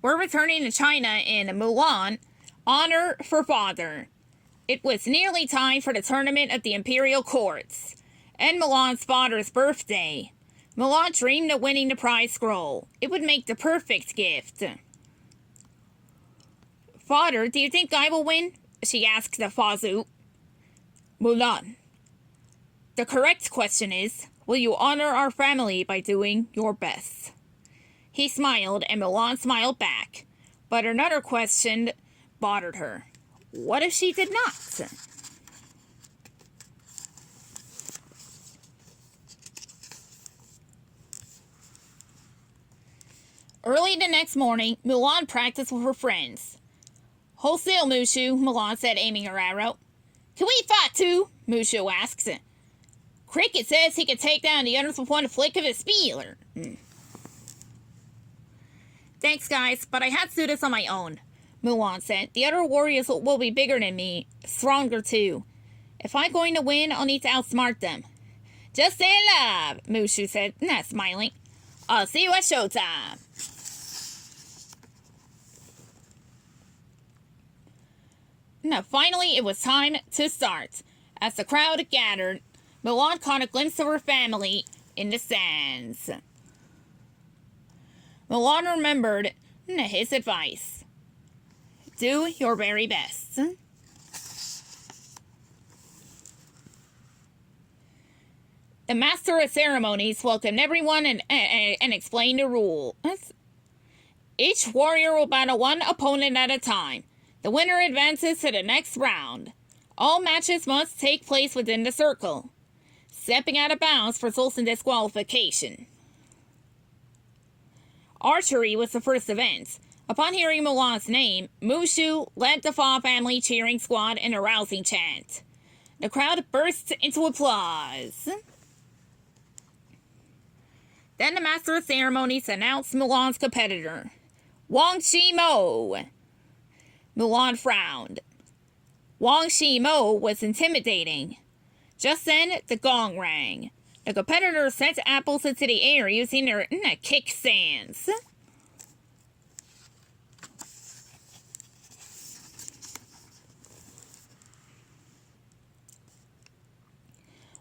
We're returning to China in Mulan. Honor for father. It was nearly time for the tournament of the imperial courts, and Mulan's father's birthday. Mulan dreamed of winning the prize scroll. It would make the perfect gift. Father, do you think I will win? She asked the Fazu. Mulan, the correct question is, will you honor our family by doing your best? He smiled, and Mulan smiled back. But another question bothered her. What if she did not? Early the next morning, Mulan practiced with her friends. Hold still, Mushu, Mulan said, aiming her arrow. Can we fight too? Mushu asks. Cricket says he can take down the others with one flick of his spear. Thanks, guys, but I had to do this on my own, Mulan said. The other warriors will be bigger than me, stronger too. If I'm going to win, I'll need to outsmart them. Just stay alive, Mushu said, not smiling. I'll see you at showtime. Now, finally, it was time to start. As the crowd gathered, Mulan caught a glimpse of her family in the stands. Mulan remembered his advice. Do your very best. The Master of Ceremonies welcomed everyone and explained the rules. Each warrior will battle one opponent at a time. The winner advances to the next round. All matches must take place within the circle. Stepping out of bounds results in disqualification. Archery was the first event. Upon hearing Mulan's name, Mushu led the Fa family cheering squad in a rousing chant. The crowd burst into applause. Then the Master of Ceremonies announced Mulan's competitor, Wang Shimo. Mulan frowned. Wang Shimo was intimidating. Just then, the gong rang. The competitors sent apples into the air using their kickstands.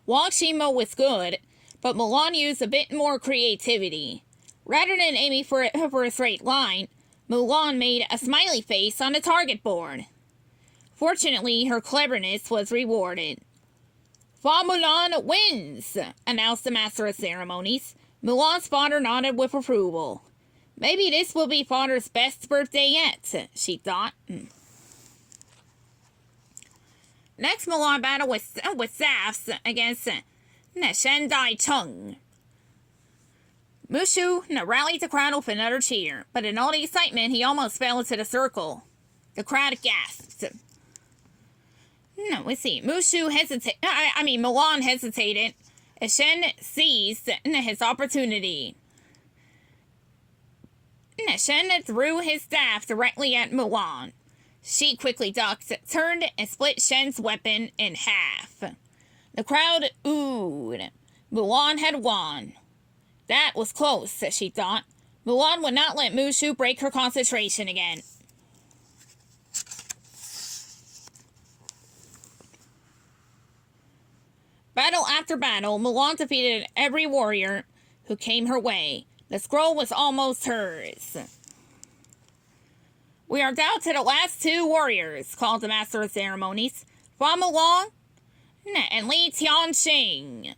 Wang Shimo was good, but Mulan used a bit more creativity. Rather than aiming for a straight line, Mulan made a smiley face on the target board. Fortunately, her cleverness was rewarded. Fa Mulan wins, announced the Master of Ceremonies. Mulan's father nodded with approval. Maybe this will be father's best birthday yet, she thought. Next, Mulan battled with staffs against Shen Dai Chung. Mushu rallied the crowd with another cheer, but in all the excitement, he almost fell into the circle. The crowd gasped. Let's see. Mulan hesitated as Shen seized his opportunity. Shen threw his staff directly at Mulan. She quickly ducked, turned, and split Shen's weapon in half. The crowd oohed. Mulan had won. That was close, she thought. Mulan would not let Mushu break her concentration again. Battle after battle, Mulan defeated every warrior who came her way. The scroll was almost hers. We are down to the last two warriors, called the Master of Ceremonies. Fa Mulan and Li Tianxing.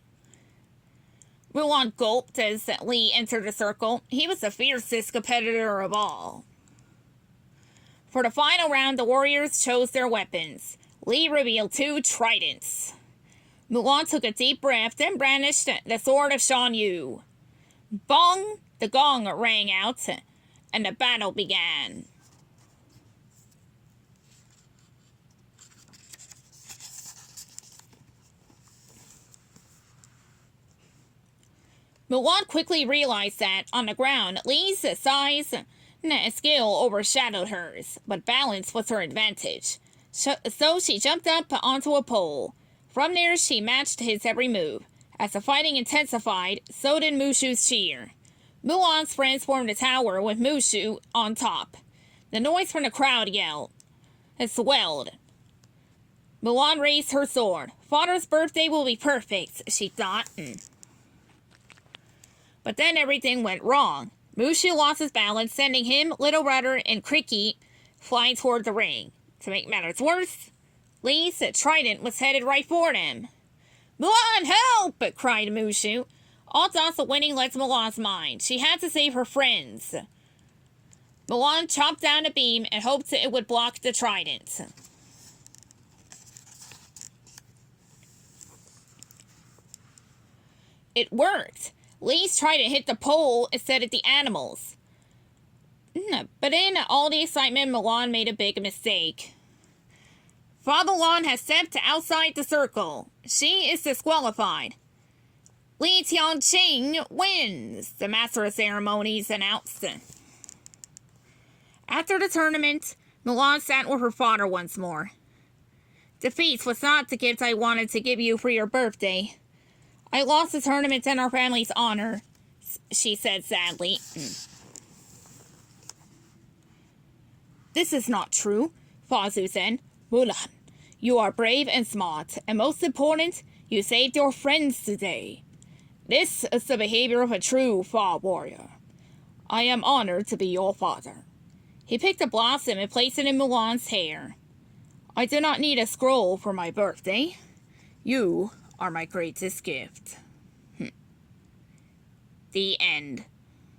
Mulan gulped as Li entered the circle. He was the fiercest competitor of all. For the final round, the warriors chose their weapons. Li revealed 2 tridents. Mulan took a deep breath, then brandished the sword of Shan Yu. Bong! The gong rang out, and the battle began. Mulan quickly realized that, on the ground, Li's size and skill overshadowed hers, but balance was her advantage. So she jumped up onto a pole. From there, she matched his every move. As the fighting intensified, so did Mushu's cheer. Mulan's friends formed a tower with Mushu on top. The noise from the crowd swelled. Mulan raised her sword. Father's birthday will be perfect, she thought. But then everything went wrong. Mushu lost his balance, sending him, Little Rudder, and cri-kee flying toward the ring. To make matters worse, Lee's trident was headed right for him. Mulan, help! Cried Mushu. All thoughts of winning led to Mulan's mind. She had to save her friends. Mulan chopped down a beam and hoped it would block the trident. It worked. Lee's trident hit the pole instead of the animals. But in all the excitement, Mulan made a big mistake. Father Mulan has stepped outside the circle. She is disqualified. Li Tianqing wins, the Master of Ceremonies announced. After the tournament, Mulan sat with her father once more. Defeat was not the gift I wanted to give you for your birthday. I lost the tournament in our family's honor, she said sadly. This is not true, Fa Zhu said. Mulan, you are brave and smart, and most important, you saved your friends today. This is the behavior of a true Fa warrior. I am honored to be your father. He picked a blossom and placed it in Mulan's hair. I do not need a scroll for my birthday. You are my greatest gift. The end.